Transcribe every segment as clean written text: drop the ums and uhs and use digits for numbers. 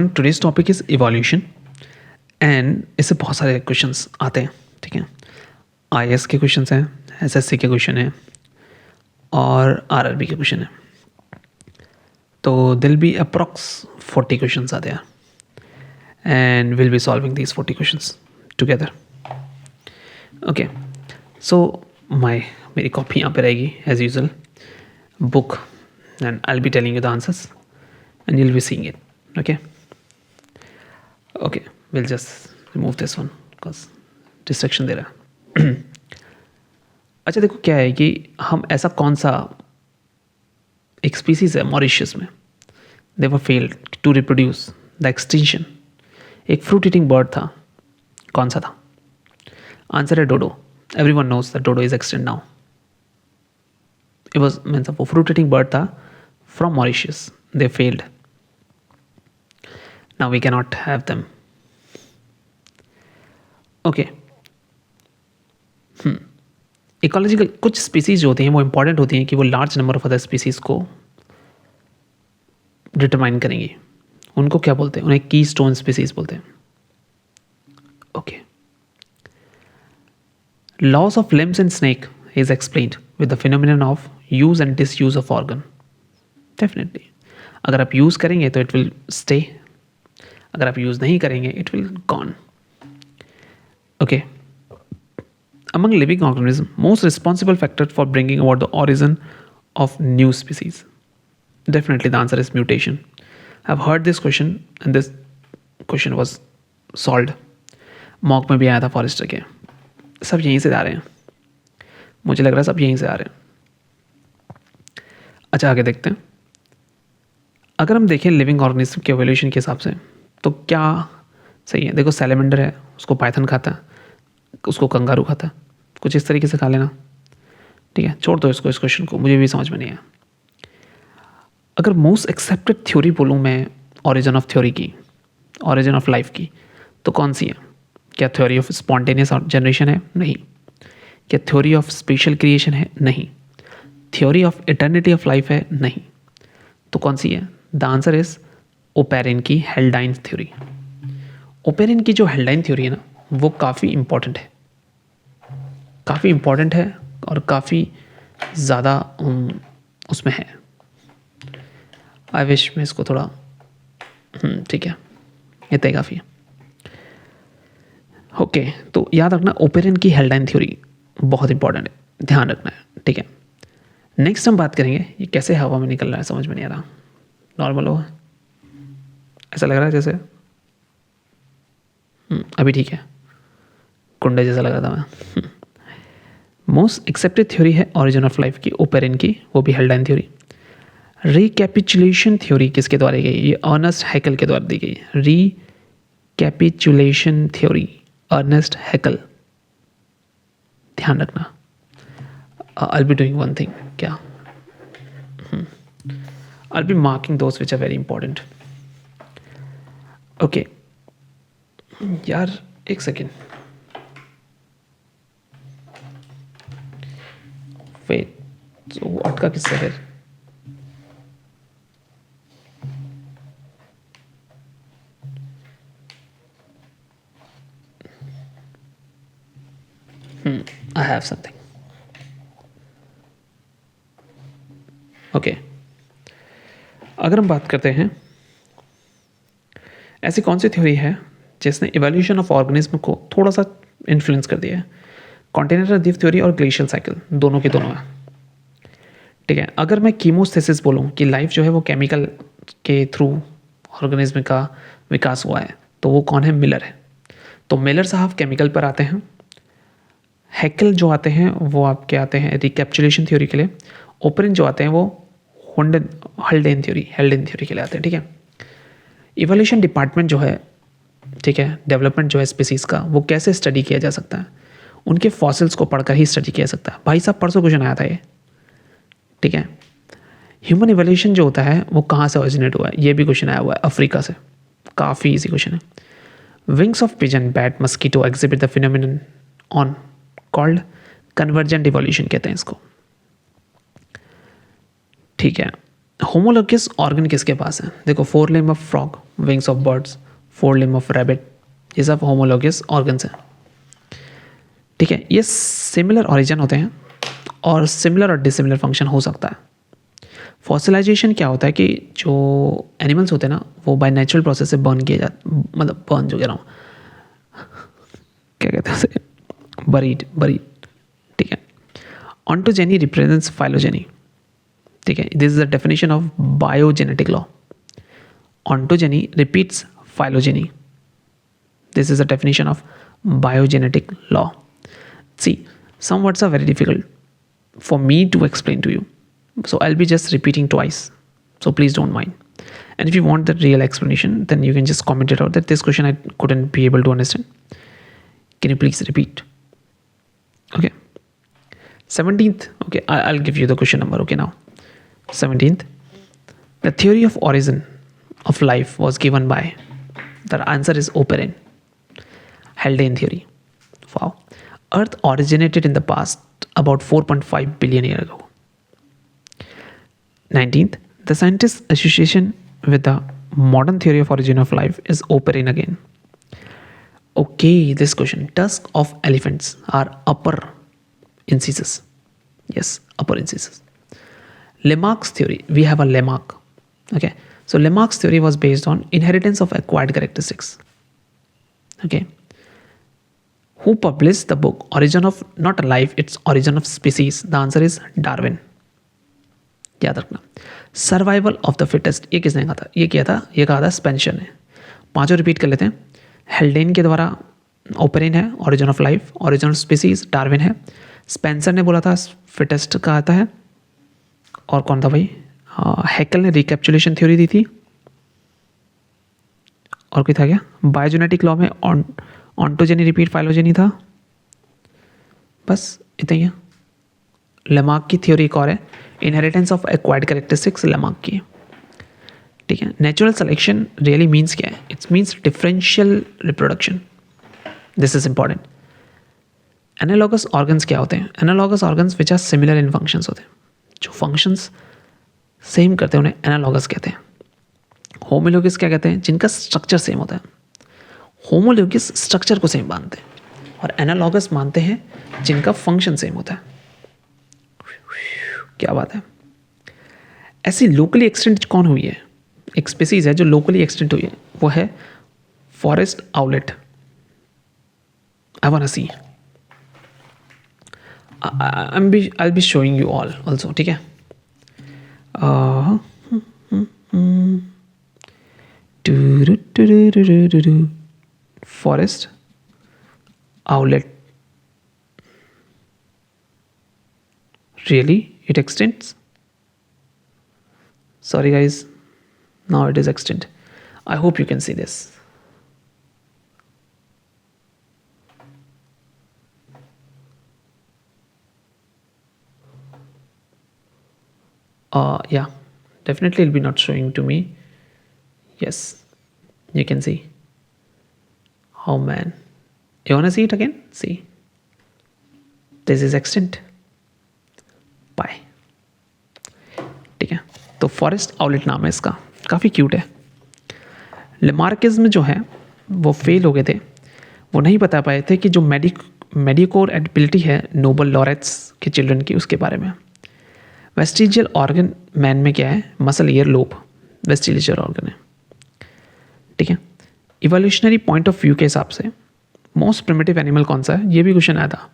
Today's topic is evolution and इससे बहुत सारे क्वेश्चंस आते हैं. ठीक है, आईएएस के क्वेश्चंस हैं, एसएससी के क्वेश्चन हैं और आरआरबी के क्वेश्चन हैं. तो दिल बी अप्रॉक्स 40 क्वेश्चंस आते हैं and will be solving these 40 questions together. Okay, so मेरी कॉपी यहाँ पे रहेगी as usual, book, and I will be telling you the answers and you will be seeing it. Okay, we'll just remove this one because distraction दे रहा है. अच्छा देखो क्या है कि हम ऐसा कौन सा एक स्पीसीज है मॉरिशस में, they were failed to reproduce the extinction. एक फ्रूट ईटिंग बर्ड था, कौन सा था? आंसर है dodo. Everyone knows that dodo is extant now. It was means वो फ्रूट ईटिंग बर्ड था from Mauritius. They failed. Now we cannot have them. Okay. Ecological कुछ species जो होती हैं वो इंपॉर्टेंट होती हैं कि वो large number of other species को डिटरमाइन करेंगी. उनको क्या बोलते हैं? उन्हें की स्टोन स्पीसीज बोलते हैं. Okay. Loss of limbs in snake is explained with the phenomenon of use and disuse of organ. Definitely अगर आप यूज करेंगे तो इट विल स्टे, अगर आप यूज़ नहीं करेंगे it will gone. Okay. Among living organism most responsible factor for bringing about the origin of new species. Definitely the answer is mutation. I have heard this question and this question was solved. Mock में भी आया था forester के. सब यहीं से आ रहे हैं, मुझे लग रहा है सब यहीं से आ रहे हैं. अच्छा आगे देखते हैं. अगर हम देखें लिविंग ऑर्गेनिज्म के एवोल्यूशन के हिसाब से तो क्या सही है? देखो सैलेमेंडर है, उसको पाइथन खाता है, उसको कंगारू खाता है, कुछ इस तरीके से खा लेना. ठीक है, छोड़ दो इसको, इस क्वेश्चन को, मुझे भी समझ में नहीं आया. अगर मोस्ट एक्सेप्टेड थ्योरी बोलूँ मैं ऑरिजिन ऑफ थ्योरी की, ऑरिजिन ऑफ लाइफ की, तो कौन सी है? क्या थ्योरी ऑफ स्पॉन्टेनियस जनरेशन है? नहीं. क्या थ्योरी ऑफ स्पेशल क्रिएशन है? नहीं. Theory of eternity of life है? नहीं. तो कौन सी है? द आंसर इज ओपेरिन की हेल्डाइन थ्योरी. ओपेरिन की जो हेल्डाइन थ्योरी है ना, वो काफ़ी इम्पॉर्टेंट है, काफ़ी इम्पॉर्टेंट है और काफ़ी ज़्यादा उसमें है. आई विश मैं इसको थोड़ा ठीक है, इतना ही काफ़ी है. ओके, तो याद रखना ओपेरिन की हेल्डाइन थ्योरी बहुत इंपॉर्टेंट है, ध्यान रखना है. ठीक है, नेक्स्ट हम बात करेंगे ये कैसे हवा में निकल रहा है, समझ में नहीं आ रहा. नॉर्मल हो, ऐसा लग रहा है जैसे अभी ठीक है, कुंडे जैसा लग रहा था मैं. मोस्ट एक्सेप्टेड थ्योरी है ऑरिजिन ऑफ लाइफ की, ओपेरिन की, वो भी हेल्डाइन थ्योरी. रिकैपिचुलेशन थ्योरी किसके द्वारा दी गई? ये अर्नेस्ट हैकल के द्वारा दी गई. Recapitulation theory Ernest Haeckel. ध्यान रखना. I'll be doing one thing. क्या? I'll be marking those which are very important. Okay. यार एक सेकेंड, वेट, तो अटका किससे फिर? I have something. ओके. अगर हम बात करते हैं ऐसी कौन सी थ्योरी है जिसने इवोल्यूशन ऑफ ऑर्गेनिज्म को थोड़ा सा इन्फ्लुएंस कर दिया है? कॉन्टिनेंटल द्वीप थ्योरी और ग्लेशियल साइकिल, दोनों के दोनों है. ठीक है, अगर मैं कीमोस्थेसिस बोलूँ कि लाइफ जो है वो केमिकल के थ्रू ऑर्गेनिज्म का विकास हुआ है, तो वो कौन है? मिलर है. तो मिलर साहब केमिकल पर आते हैं. हैकल जो आते हैं वो आपके आते हैं रिकैप्चुलेशन थ्योरी के लिए. ओपेरिन जो आते हैं वो हेल्डेन थ्योरी के लिए आते हैं. ठीक है, इवोल्यूशन डिपार्टमेंट जो है, ठीक है, डेवलपमेंट जो है स्पीसीज़ का, वो कैसे स्टडी किया जा सकता है? उनके फॉसिल्स को पढ़कर ही स्टडी किया जा सकता है. भाई साहब परसों क्वेश्चन आया था ये. ठीक है, ह्यूमन इवोल्यूशन जो होता है वो कहाँ से ओरिजिनेट हुआ है? ये भी क्वेश्चन आया हुआ है अफ्रीका से. काफ़ी ईजी क्वेश्चन है. Wings of pigeon, bat, mosquito exhibit the phenomenon on called convergent evolution कहते हैं इसको. ठीक है, होमोलोगस ऑर्गन किसके पास है? देखो, 4 limb of frog, wings of birds, 4 limb of rabbit, ये सब होमोलोगस ऑर्गन्स हैं। ठीक है, ये सिमिलर ऑरिजिन होते हैं और सिमिलर और डिसिमिलर फंक्शन हो सकता है। फॉसिलाइजेशन क्या होता है कि जो एनिमल्स होते हैं ना, वो बाय नेचुरल प्रोसेस से बर्न किए जाते, मतलब बर्न जो कह रहा हूँ, क्या कहते हैं उसे, बरीड। ठीक है। Ontogeny represents phylogeny. ठीक है, this is the definition of biogenetic law. Ontogeny repeats phylogeny, this is the definition of biogenetic law. See, some words are very difficult for me to explain to you, so I'll be just repeating twice, so please don't mind. And if you want the real explanation, then you can just comment it out that this question I couldn't be able to understand. Can you please repeat? Okay. 17th. Okay, I'll give you the question number. Okay, now 17th. The theory of origin of life was given by, the answer is Oparin, Haldane theory. Wow. Earth originated in the past about 4.5 billion years ago. 19th, the scientists' association with the modern theory of origin of life is Oparin again. Okay, this question. Tusks of elephants are upper incisors. Yes, upper incisors. Lamarck's theory. We have a Lamarck. Okay, so Lamarck's theory was based on inheritance of acquired characteristics. Okay. Who published the book Origin of Not Life, Its Origin of Species? The answer is Darwin. याद रखना। Survival of the fittest, ये किसने कहा था? ये किया था, ये कहा था स्पेंसर ने। पांचों रिपीट कर लेते हैं। हेल्डेन के द्वारा ओपरिन है, origin of life, origin of species Darwin है, स्पेंसर ने बोला था फिटेस्ट का आता है, और कौन था भाई? हैकल ने रिकैप्चुलेशन थ्योरी दी थी, और कोई था क्या? बायोजेनेटिक लॉ में ऑन्टोजेनी रिपीट फाइलोजेनी था, बस इतना ही है। लेमार्क की थ्योरी एक और है, inheritance of acquired characteristics, Lamarck की। ठीक है। नेचुरल सिलेक्शन रियली मीन्स क्या है? It's means differential reproduction, this is important. Analogous organs क्या होते हैं? Analogous organs which are similar in functions होते हैं, जो फंक्शंस सेम करते हैं उन्हें एनालॉगस कहते हैं। होमोलोगस क्या कहते हैं? जिनका स्ट्रक्चर सेम होता है। होमोलोगस स्ट्रक्चर को सेम मानते हैं और एनालॉगस मानते हैं जिनका फंक्शन सेम होता है। क्या बात है। ऐसी लोकली एक्सटेंट कौन हुई है? एक स्पीसीज है जो लोकली एक्सटेंट हुई है, वो है forest owlet. I want to see, I'll be showing you all also, ठीक है। Forest owlet, really it extends? Sorry guys, now it is extend. I hope you can see this. Yeah, definitely it'll be not showing to me. Yes, you can see. Oh man, you wanna see it again? See, this is extent. Bye. ठीक है, तो forest owlet नाम है इसका, काफ़ी cute है। Lamarckism जो है वो फेल हो गए थे, वो नहीं बता पाए थे कि जो मेडिकोर एबिलिटी है नोबल लॉरेट्स के चिल्ड्रन की, उसके बारे में। वेस्टिजियल ऑर्गन मैन में क्या है? Muscle ear lobe vestigial organ है। ठीक है। इवोल्यूशनरी पॉइंट ऑफ व्यू के हिसाब से मोस्ट प्रिमिटिव एनिमल कौन सा है? ये भी क्वेश्चन आया था।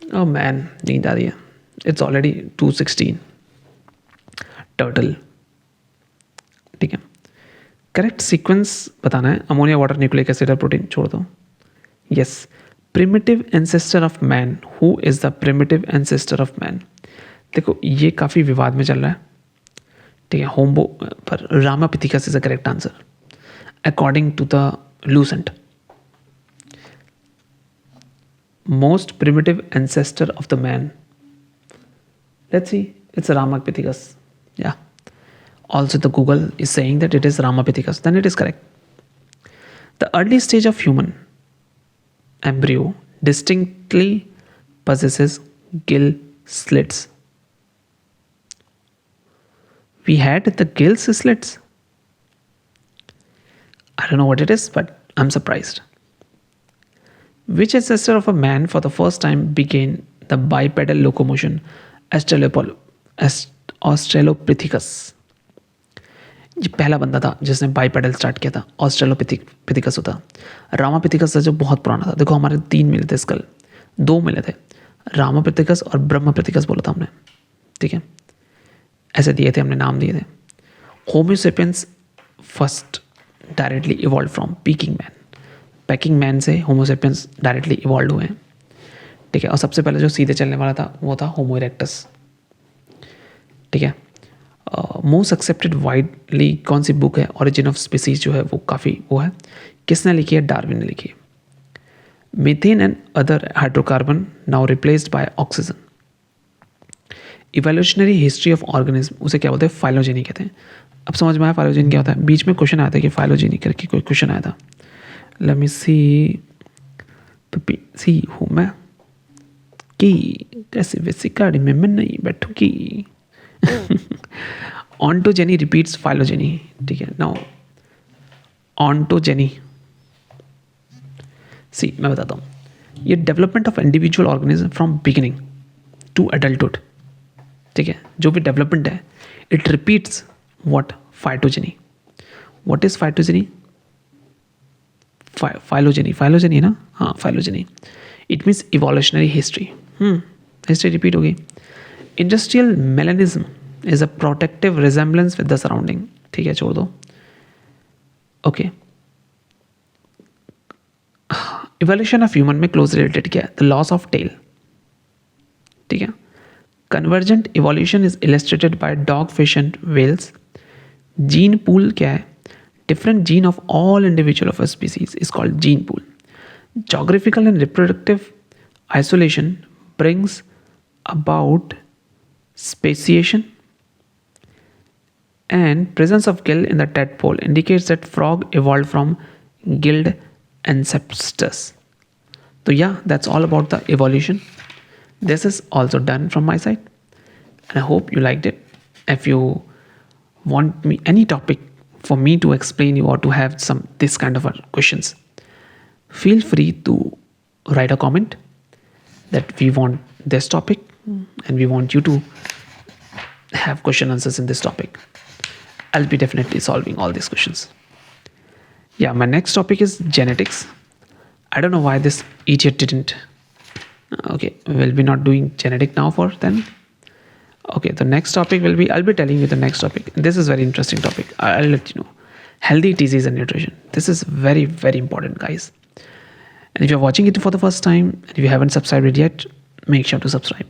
Oh man, नींद आ रही है। It's already 2:16. टर्टल। ठीक है। करेक्ट सीक्वेंस बताना है। अमोनिया, वाटर, न्यूक्लिक एसिड और प्रोटीन छोड़ दो। Yes, primitive ancestor of man. Who is the primitive ancestor of man? देखो, ये काफ़ी विवाद में चल रहा है। ठीक है। होमो पर Ramapithecus is the correct answer according to the Lucent. Most primitive ancestor of the man, let's see, it's Ramapithecus. Yeah, also the Google is saying that it is Ramapithecus, then it is correct. The early stage of human embryo distinctly possesses gill slits. We had the gills slits. I don't know what it is, but I'm surprised. Which ancestor of a man for the first time began the bipedal locomotion? Australopithecus. ये पहला बंदा था जिसने bipedal start किया था, Australopithecus होता। Ramapithecus जो बहुत पुराना था, देखो हमारे 3 मिले थे स्कल, 2 मिले थे, रामापिथिकस और ब्रह्मपिथिकस बोला था हमने, ठीक है, ऐसे दिए थे हमने, नाम दिए थे। Homo sapiens first directly evolve from peeking man, packing man से होमोसेपियंस डायरेक्टली इवॉल्व हुए हैं, ठीक है। और सबसे पहले जो सीधे चलने वाला था वो था होमो इरेक्टस, ठीक है। मोस्ट एक्सेप्टेड वाइडली कौन सी बुक है? ओरिजिन ऑफ स्पीसीज जो है वो काफ़ी वो है, किसने लिखी है? डार्विन ने लिखी है। Methane and other hydrocarbon now replaced by oxygen. Evolutionary history of organism, उसे क्या बोलते हैं? फाइलोजेनी कहते हैं। अब समझ में आया फाइलोजेनी क्या होता है? बीच में क्वेश्चन आया था कि फाइलोजेनी करके कोई क्वेश्चन आया था। लेट मी सी हूँ मैं कि कैसे वैसी गाड़ी में मैं नहीं बैठूंगी। ऑन्टोजेनी रिपीट्स फाइलोजेनी, ठीक है। नाउ ऑन्टोजेनी, सी मैं बताता हूँ, ये development of individual organism from beginning to adulthood, ठीक है। जो भी डेवलपमेंट है it repeats what? Phytogeny. What is phytogeny? Phylogeny है ना, हाँ phylogeny. It means evolutionary history, history repeat होगी। Industrial melanism is a protective resemblance with the surrounding, ठीक है, छोड़ दो। ओके, इवोल्यूशन ऑफ ह्यूमन में क्लोज रिलेटेड क्या है? द लॉस ऑफ टेल, ठीक है। Convergent evolution is illustrated bye dog, fish and whales. Gene pool क्या है? Different gene of all individual of a species is called gene pool. Geographical and reproductive isolation brings about speciation, and presence of gill in the tadpole indicates that frog evolved from gilled ancestors. So yeah, that's all about the evolution. This is also done from my side, and I hope you liked it. If you want me any topic for me to explain you or to have some this kind of questions, feel free to write a comment that we want this topic and we want you to have question answers in this topic. I'll be definitely solving all these questions. Yeah, my next topic is genetics. I don't know why this idiot didn't. Okay, we'll be not doing genetic now for then. Okay, the next topic will be, I'll be telling you the next topic. This is very interesting topic. I'll let you know. Healthy disease and nutrition. This is very, very important, guys. And if you're watching it for the first time and if you haven't subscribed yet, make sure to subscribe.